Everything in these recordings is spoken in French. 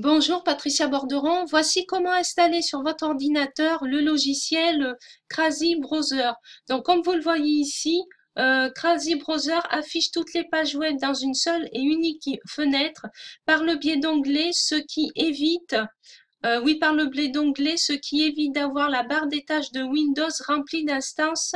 Bonjour Patricia Borderon, voici comment installer sur votre ordinateur le logiciel Crazy Browser. Donc comme vous le voyez ici, Crazy Browser affiche toutes les pages web dans une seule et unique fenêtre par le biais d'onglets, ce qui évite par le biais d'onglets, ce qui évite d'avoir la barre des tâches de Windows remplie d'instances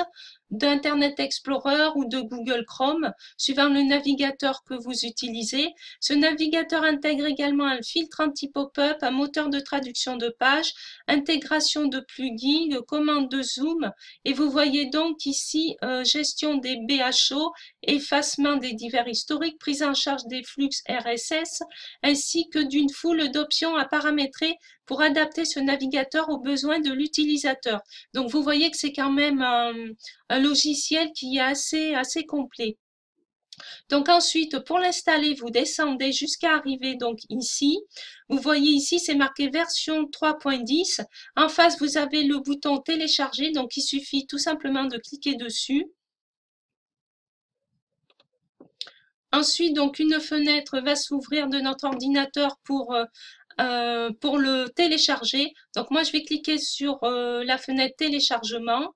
d'Internet Explorer ou de Google Chrome, suivant le navigateur que vous utilisez. Ce navigateur intègre également un filtre anti-pop-up, un moteur de traduction de page, intégration de plugins, commande de zoom, et vous voyez donc ici gestion des BHO, effacement des divers historiques, prise en charge des flux RSS, ainsi que d'une foule d'options à paramétrer pour adapter ce navigateur aux besoins de l'utilisateur. Donc vous voyez que c'est quand même un logiciel qui est assez complet. Donc ensuite, pour l'installer, vous descendez jusqu'à arriver donc ici. Vous voyez ici, c'est marqué version 3.10. En face, vous avez le bouton télécharger. Donc il suffit tout simplement de cliquer dessus. Ensuite, donc une fenêtre va s'ouvrir de notre ordinateur pour le télécharger. Donc moi, je vais cliquer sur la fenêtre téléchargement.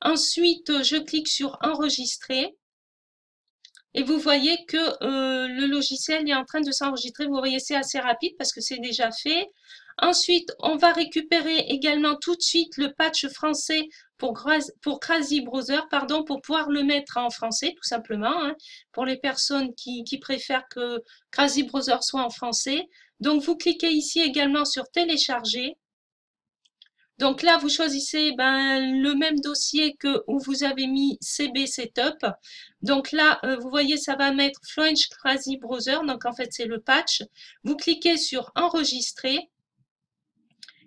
Ensuite, je clique sur enregistrer. Et vous voyez que le logiciel est en train de s'enregistrer. Vous voyez, c'est assez rapide parce que c'est déjà fait. Ensuite, on va récupérer également tout de suite le patch français pour Crazy Browser, pardon, pour pouvoir le mettre en français, tout simplement, hein, pour les personnes qui préfèrent que Crazy Browser soit en français. Donc, vous cliquez ici également sur télécharger. Donc là, vous choisissez le même dossier que où vous avez mis CB Setup. Donc là, vous voyez, ça va mettre Fluent Crazy Browser. Donc en fait, c'est le patch. Vous cliquez sur Enregistrer.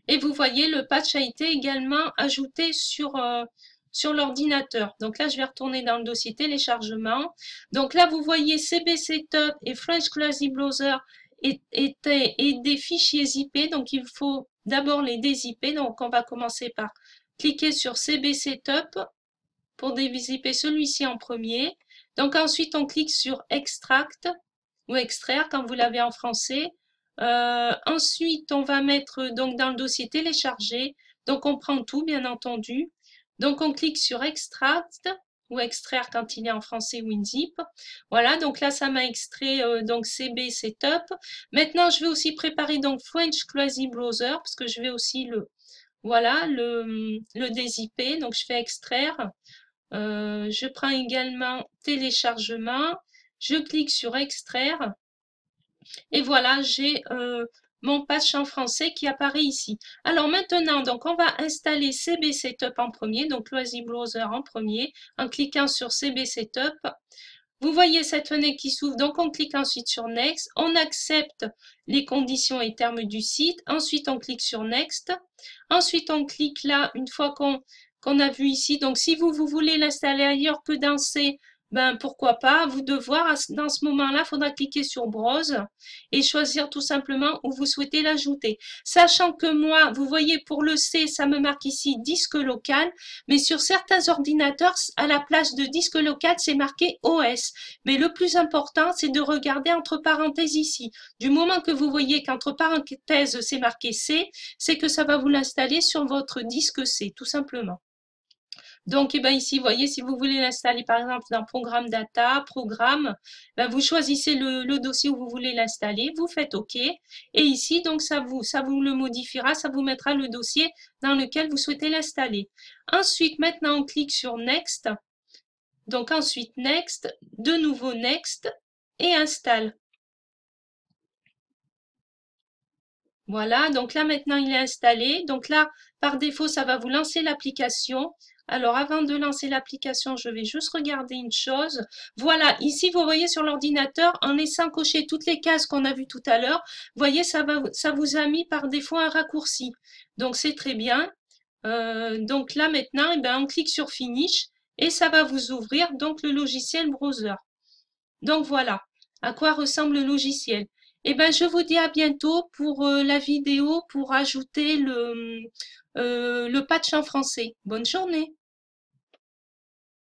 Et vous voyez, le patch a été également ajouté sur l'ordinateur. Donc là, je vais retourner dans le dossier téléchargement. Donc là, vous voyez CB Setup et Fluent Crazy Browser et des fichiers zip. Donc il faut d'abord les dézipper. Donc on va commencer par cliquer sur CB Setup pour dézipper celui-ci en premier. Donc ensuite, on clique sur Extract ou Extraire quand vous l'avez en français. Ensuite, on va mettre donc dans le dossier télécharger. Donc, on prend tout, bien entendu. Donc, on clique sur Extract ou extraire quand il est en français WinZip. Voilà, donc là, ça m'a extrait donc CB Setup. Maintenant, je vais aussi préparer donc French Crazy Browser parce que je vais aussi le dézipper. Donc, je fais extraire. Je prends également téléchargement. Je clique sur extraire. Et voilà, j'ai mon patch en français qui apparaît ici. Alors maintenant, donc on va installer CB Setup en premier, donc Crazy Browser en premier, en cliquant sur CB Setup. Vous voyez cette fenêtre qui s'ouvre, donc on clique ensuite sur Next, on accepte les conditions et termes du site, ensuite on clique sur Next, ensuite on clique là, une fois qu'on a vu ici, donc si vous voulez l'installer ailleurs que dans C, ben pourquoi pas, vous de voir, dans ce moment-là, il faudra cliquer sur Browse et choisir tout simplement où vous souhaitez l'ajouter. Sachant que moi, vous voyez pour le C, ça me marque ici disque local, mais sur certains ordinateurs, à la place de disque local, c'est marqué OS. Mais le plus important, c'est de regarder entre parenthèses ici. Du moment que vous voyez qu'entre parenthèses, c'est marqué C, c'est que ça va vous l'installer sur votre disque C, tout simplement. Donc, ici, vous voyez, si vous voulez l'installer, par exemple, dans Programme Data, Programme, vous choisissez le dossier où vous voulez l'installer, vous faites OK. Et ici, donc, ça vous le modifiera, ça vous mettra le dossier dans lequel vous souhaitez l'installer. Ensuite, maintenant, on clique sur Next. Donc, ensuite, Next, de nouveau Next et Installe. Voilà, donc là, maintenant, il est installé. Donc là, par défaut, ça va vous lancer l'application. Alors, avant de lancer l'application, je vais juste regarder une chose. Voilà, ici, vous voyez sur l'ordinateur, en laissant cocher toutes les cases qu'on a vues tout à l'heure, vous voyez, ça vous a mis par défaut un raccourci. Donc, c'est très bien. Donc là, maintenant, on clique sur Finish et ça va vous ouvrir donc le logiciel browser. Donc, voilà à quoi ressemble le logiciel. Je vous dis à bientôt pour la vidéo pour ajouter le patch en français. Bonne journée!